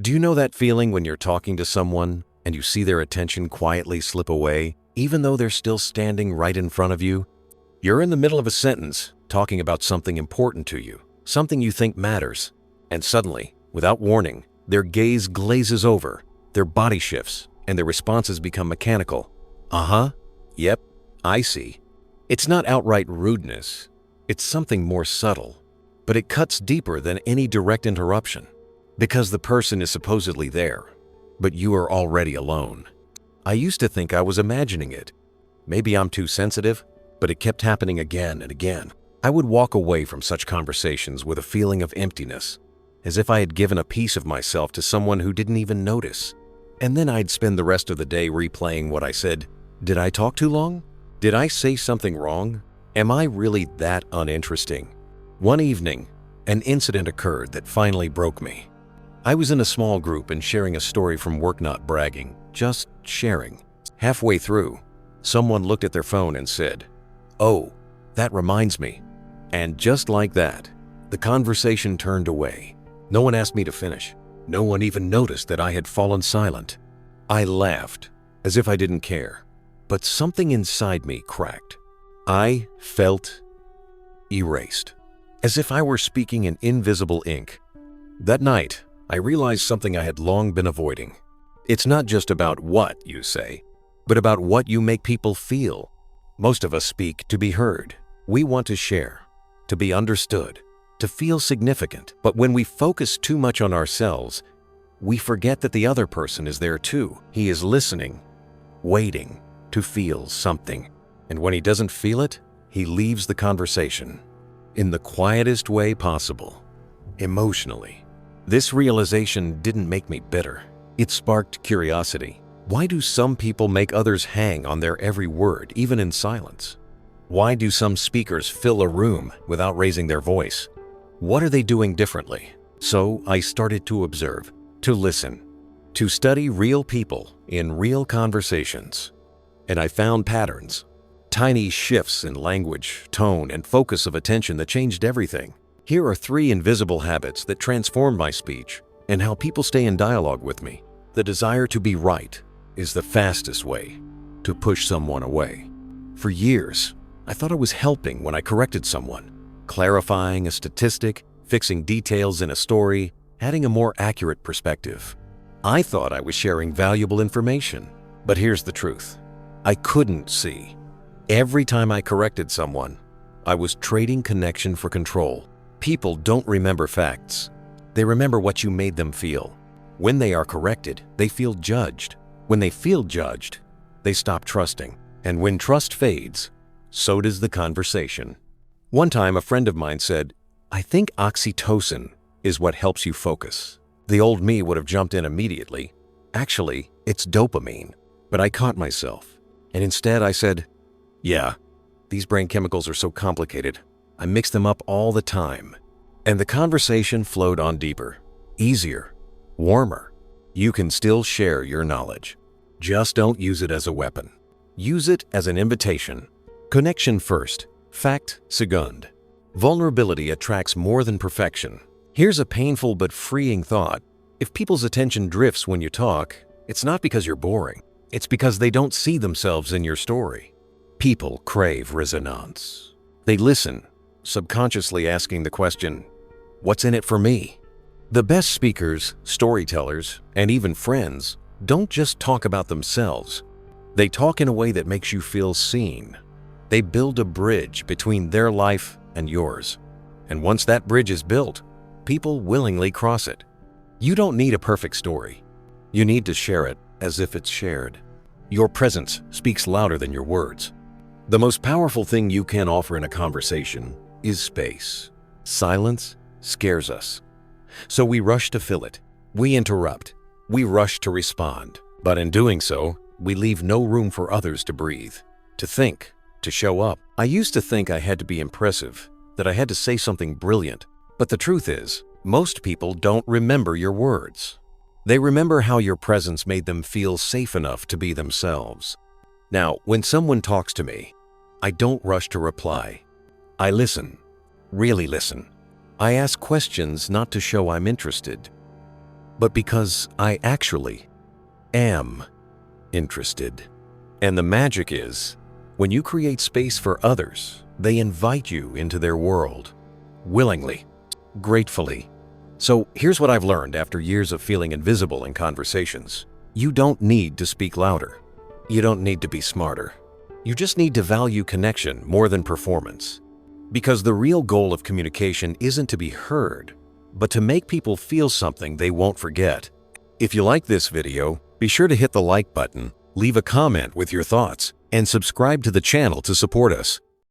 Do you know that feeling when you're talking to someone and you see their attention quietly slip away, even though they're still standing right in front of you? You're in the middle of a sentence, talking about something important to you, something you think matters, and suddenly, without warning, their gaze glazes over, their body shifts, and their responses become mechanical. Uh-huh. Yep. I see. It's not outright rudeness. It's something more subtle, but it cuts deeper than any direct interruption, because the person is supposedly there, but you are already alone. I used to think I was imagining it. Maybe I'm too sensitive, but it kept happening again and again. I would walk away from such conversations with a feeling of emptiness, as if I had given a piece of myself to someone who didn't even notice. And then I'd spend the rest of the day replaying what I said. Did I talk too long? Did I say something wrong? Am I really that uninteresting? One evening, an incident occurred that finally broke me. I was in a small group and sharing a story from work, not bragging, just sharing. Halfway through, someone looked at their phone and said, "Oh, that reminds me." And just like that, the conversation turned away. No one asked me to finish. No one even noticed that I had fallen silent. I laughed, as if I didn't care, but something inside me cracked. I felt erased, as if I were speaking in invisible ink. That night, I realized something I had long been avoiding. It's not just about what you say, but about what you make people feel. Most of us speak to be heard. We want to share, to be understood, to feel significant. But when we focus too much on ourselves, we forget that the other person is there too. He is listening, waiting to feel something. And when he doesn't feel it, he leaves the conversation in the quietest way possible, emotionally. This realization didn't make me bitter. It sparked curiosity. Why do some people make others hang on their every word, even in silence? Why do some speakers fill a room without raising their voice? What are they doing differently? So I started to observe, to listen, to study real people in real conversations. And I found patterns, tiny shifts in language, tone, and focus of attention that changed everything. Here are 3 invisible habits that transformed my speech and how people stay in dialogue with me. The desire to be right is the fastest way to push someone away. For years, I thought I was helping when I corrected someone, clarifying a statistic, fixing details in a story, adding a more accurate perspective. I thought I was sharing valuable information, but here's the truth. I couldn't see. Every time I corrected someone, I was trading connection for control. People don't remember facts. They remember what you made them feel. When they are corrected, they feel judged. When they feel judged, they stop trusting. And when trust fades, so does the conversation. One time, a friend of mine said, "I think oxytocin is what helps you focus." The old me would have jumped in immediately. Actually, it's dopamine. But I caught myself. And instead I said, "Yeah, these brain chemicals are so complicated. I mix them up all the time." And the conversation flowed on deeper, easier, warmer. You can still share your knowledge. Just don't use it as a weapon. Use it as an invitation. Connection first, fact second. Vulnerability attracts more than perfection. Here's a painful but freeing thought. If people's attention drifts when you talk, it's not because you're boring. It's because they don't see themselves in your story. People crave resonance. They listen, subconsciously asking the question, "What's in it for me?" The best speakers, storytellers, and even friends don't just talk about themselves. They talk in a way that makes you feel seen. They build a bridge between their life and yours. And once that bridge is built, people willingly cross it. You don't need a perfect story. You need to share it as if it's shared. Your presence speaks louder than your words. The most powerful thing you can offer in a conversation is space. Silence scares us. So we rush to fill it. We interrupt. We rush to respond. But in doing so, we leave no room for others to breathe, to think, to show up. I used to think I had to be impressive, that I had to say something brilliant. But the truth is, most people don't remember your words. They remember how your presence made them feel safe enough to be themselves. Now, when someone talks to me, I don't rush to reply. I listen, really listen. I ask questions not to show I'm interested, but because I actually am interested. And the magic is, when you create space for others, they invite you into their world, willingly, gratefully. So here's what I've learned after years of feeling invisible in conversations. You don't need to speak louder. You don't need to be smarter. You just need to value connection more than performance. Because the real goal of communication isn't to be heard, but to make people feel something they won't forget. If you like this video, be sure to hit the like button, leave a comment with your thoughts, and subscribe to the channel to support us.